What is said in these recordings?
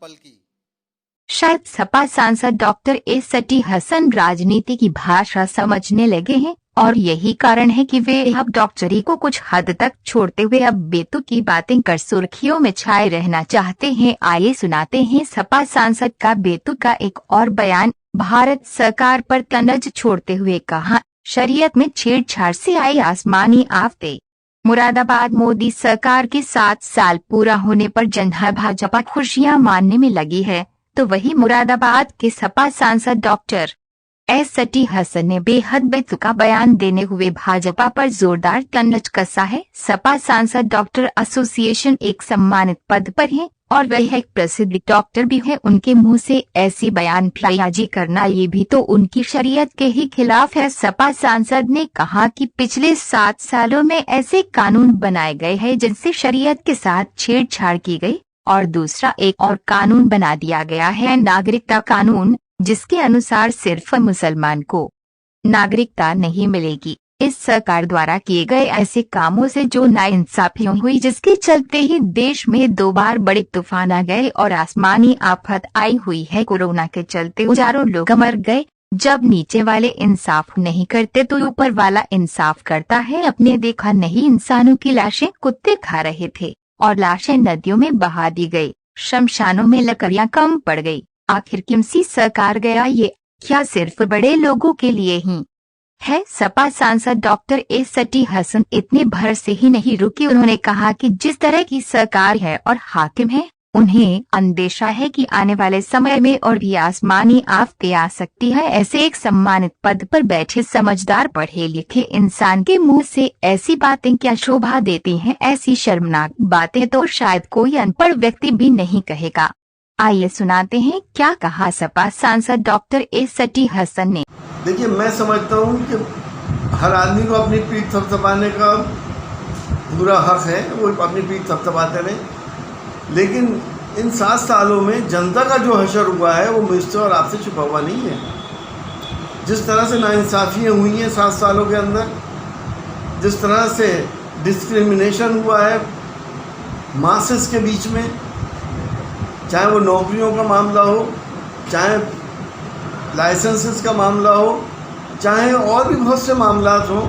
पल की। शायद सपा सांसद डॉक्टर एस.टी. हसन राजनीति की भाषा समझने लगे हैं और यही कारण है कि वे अब डॉक्टरी को कुछ हद तक छोड़ते हुए अब बेतुकी की बातें कर सुर्खियों में छाए रहना चाहते हैं। आइए सुनाते हैं सपा सांसद का बेतुका का एक और बयान। भारत सरकार पर तंज छोड़ते हुए कहा, शरीयत में छेड़छाड़ से आई आसमानी आफतें। मुरादाबाद मोदी सरकार के 7 साल पूरा होने पर जनता भाजपा खुशियां मानने में लगी है, तो वही मुरादाबाद के सपा सांसद डॉक्टर एस.टी. हसन ने बेहद बेतुका बयान देने हुए भाजपा पर जोरदार तंज कसा है। सपा सांसद डॉक्टर एसोसिएशन एक सम्मानित पद पर हैं और वह एक प्रसिद्ध डॉक्टर भी है। उनके मुंह से ऐसी बयानबाजी करना ये भी तो उनकी शरीयत के ही खिलाफ है। सपा सांसद ने कहा कि पिछले 7 सालों में ऐसे कानून बनाए गए हैं जिनसे शरीयत के साथ छेड़छाड़ की गई और दूसरा एक और कानून बना दिया गया है, नागरिकता कानून, जिसके अनुसार सिर्फ मुसलमान को नागरिकता नहीं मिलेगी। इस सरकार द्वारा किए गए ऐसे कामों से जो नाइंसाफियां हुई, जिसके चलते ही देश में 2 बार बड़े तूफान आ गए और आसमानी आफत आई हुई है। कोरोना के चलते हजारों लोग मर गए। जब नीचे वाले इंसाफ नहीं करते तो ऊपर वाला इंसाफ करता है। अपने देखा नहीं, इंसानों की लाशें कुत्ते खा रहे थे और लाशें नदियों में बहा दी गई। शमशानों में लकड़ियां कम पड़ गई। आखिर किन सी सरकार गया ये? क्या सिर्फ बड़े लोगों के लिए ही है? सपा सांसद डॉक्टर एस.टी. हसन इतने भर से ही नहीं रुके। उन्होंने कहा कि जिस तरह की सरकार है और हाकिम है, उन्हें अंदेशा है कि आने वाले समय में और भी आसमानी आफतें आ सकती है। ऐसे एक सम्मानित पद पर बैठे समझदार पढ़े लिखे इंसान के मुंह से ऐसी बातें क्या शोभा देती हैं? ऐसी शर्मनाक बातें तो शायद कोई अनपढ़ व्यक्ति भी नहीं कहेगा। आइए सुनाते हैं क्या कहा सपा सांसद डॉक्टर एस.टी. हसन ने। देखिए, मैं समझता हूँ कि हर आदमी को अपनी पीठ थपथपाने का पूरा हक है, वो अपनी पीठ थपथपाते रहे। लेकिन इन 7 सालों में जनता का जो हशर हुआ है वो मुझसे और आपसे छुपा हुआ नहीं है। जिस तरह से नाइंसाफ़ियाँ हुई हैं 7 सालों के अंदर, जिस तरह से डिस्क्रिमिनेशन हुआ है मासेस के बीच में, चाहे वो नौकरियों का मामला हो, चाहे लाइसेंसेस का मामला हो, चाहे और भी बहुत से मामलात हों,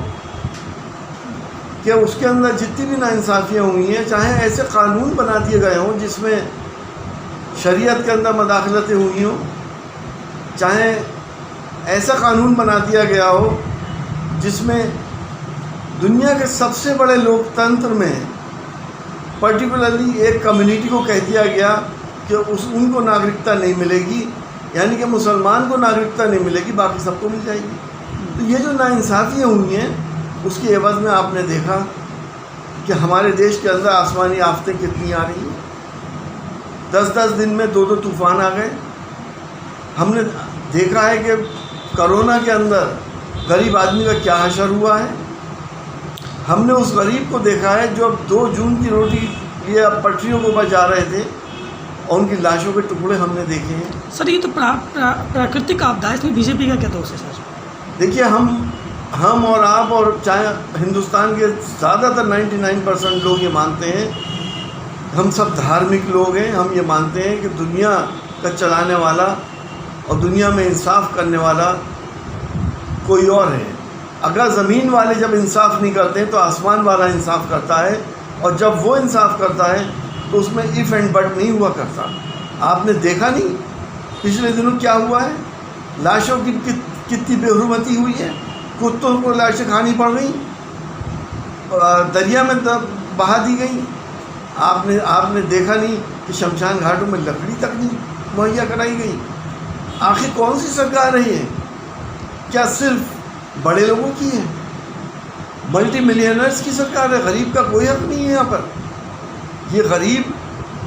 कि उसके अंदर जितनी भी नाइंसाफ़ियाँ हुई हैं, चाहे ऐसे कानून बना दिए गए हों जिसमें शरीयत के अंदर मदाखलतें हुई हों, चाहे ऐसा कानून बना दिया गया हो जिसमें दुनिया के सबसे बड़े लोकतंत्र में पर्टिकुलरली एक कम्युनिटी को कह दिया गया कि उनको नागरिकता नहीं मिलेगी, यानी कि मुसलमान को नागरिकता नहीं मिलेगी, बाकी सबको मिल जाएगी। तो ये जो नाइंसाफ़ियाँ हुई हैं उसके एवज़ में आपने देखा कि हमारे देश के अंदर आसमानी आफतें कितनी आ रही हैं। 10-10 दिन में 2-2 तूफ़ान आ गए। हमने देखा है कि कोरोना के अंदर गरीब आदमी का क्या हशर हुआ है। हमने उस गरीब को देखा है जो अब 2 जून की रोटी लिए पटरियों को बचा रहे थे और उनकी लाशों के टुकड़े हमने देखे हैं। सर, ये तो प्राकृतिक आपदा है, इसमें बीजेपी का क्या दोष है सर? देखिए, हम और आप और चाहे हिंदुस्तान के ज़्यादातर 99% लोग ये मानते हैं, हम सब धार्मिक लोग हैं, हम ये मानते हैं कि दुनिया का चलाने वाला और दुनिया में इंसाफ करने वाला कोई और है। अगर ज़मीन वाले जब इंसाफ नहीं करते हैं तो आसमान वाला इंसाफ करता है, और जब वो इंसाफ करता है तो उसमें इफ़ एंड बट नहीं हुआ करता। आपने देखा नहीं पिछले दिनों क्या हुआ है? लाशों की कितनी बेहुरमती हुई है। कुत्तों को लाशें खानी पड़ गई, दरिया में बहा दी गई। आपने देखा नहीं कि शमशान घाटों में लकड़ी तक नहीं मुहैया कराई गई। आखिर कौन सी सरकार है ये? क्या सिर्फ बड़े लोगों की है? मल्टी मिलियनर्स की सरकार है। गरीब का कोई हक नहीं है यहाँ पर। ये गरीब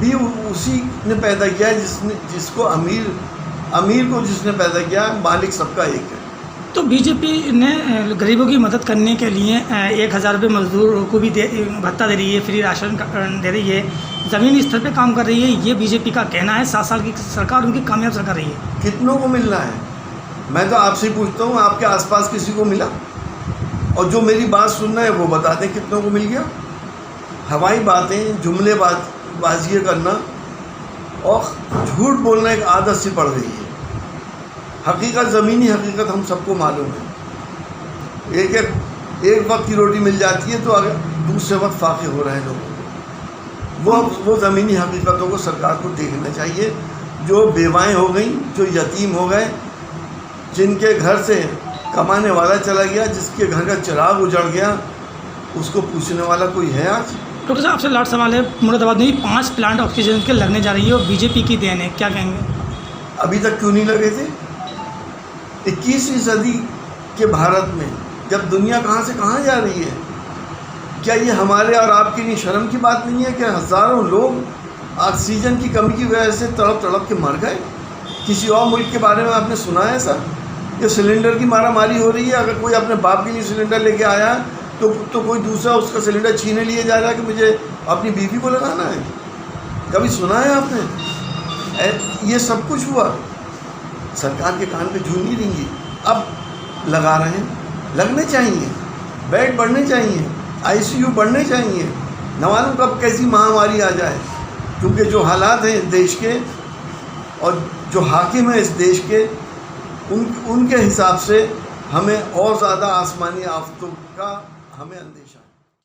भी उसी ने पैदा किया है जिसको अमीर को जिसने पैदा किया, मालिक सबका एक है। तो बीजेपी ने गरीबों की मदद करने के लिए 1000 रुपये मजदूर को भी भत्ता दे रही है, फ्री राशन दे रही है, ज़मीनी स्तर पे काम कर रही है। ये बीजेपी का कहना है। 7 साल की सरकार उनकी कामयाब सरकार रही है। कितनों को मिल रहा है? मैं तो आपसे पूछता हूँ, आपके आसपास किसी को मिला? और जो मेरी बात सुन रहे हैं वो बता दें कितनों को मिल गया। हवाई बातें, जुमले बाजिए करना और झूठ बोलना एक आदत सी पड़ गई है। हकीकत, ज़मीनी हकीकत हम सबको मालूम है। एक वक्त की रोटी मिल जाती है तो अगर दूसरे वक्त फाक़े हो रहे हैं लोग। वो ज़मीनी हकीकतों को सरकार को देखना चाहिए। जो बेवाएँ हो गई, जो यतीम हो गए, जिनके घर से कमाने वाला चला गया, जिसके घर का चिराग उजड़ गया, उसको पूछने वाला कोई है आज? डॉक्टर साहब आपसे लास्ट सवाल है, मुरादाबाद में 5 प्लांट ऑक्सीजन के लगने जा रही है और बीजेपी की देन है, क्या कहेंगे? अभी तक क्यों नहीं लगे थे? 21वीं सदी के भारत में जब दुनिया कहाँ से कहाँ जा रही है, क्या ये हमारे और आपके लिए शर्म की बात नहीं है कि हज़ारों लोग ऑक्सीजन की कमी की वजह से तड़प तड़प के मर गए? किसी और मुल्क के बारे में आपने सुना है सर? ये सिलेंडर की मारामारी हो रही है। अगर कोई अपने बाप के लिए सिलेंडर लेके आया तो कोई दूसरा उसका सिलेंडर छीने लिए जा रहा है कि मुझे अपनी बीवी को लगाना है। कभी सुना है आपने? ये सब कुछ हुआ, सरकार के कान पे जूं नहीं रहेंगी। अब लगा रहे हैं, लगने चाहिए, बेड बढ़ने चाहिए, ICU बढ़ने चाहिए। न मालूम कब कैसी महामारी आ जाए, क्योंकि जो हालात हैं देश के और जो हाकिम है इस देश के, उनके हिसाब से हमें और ज़्यादा आसमानी आफतों का हमें अंदेशा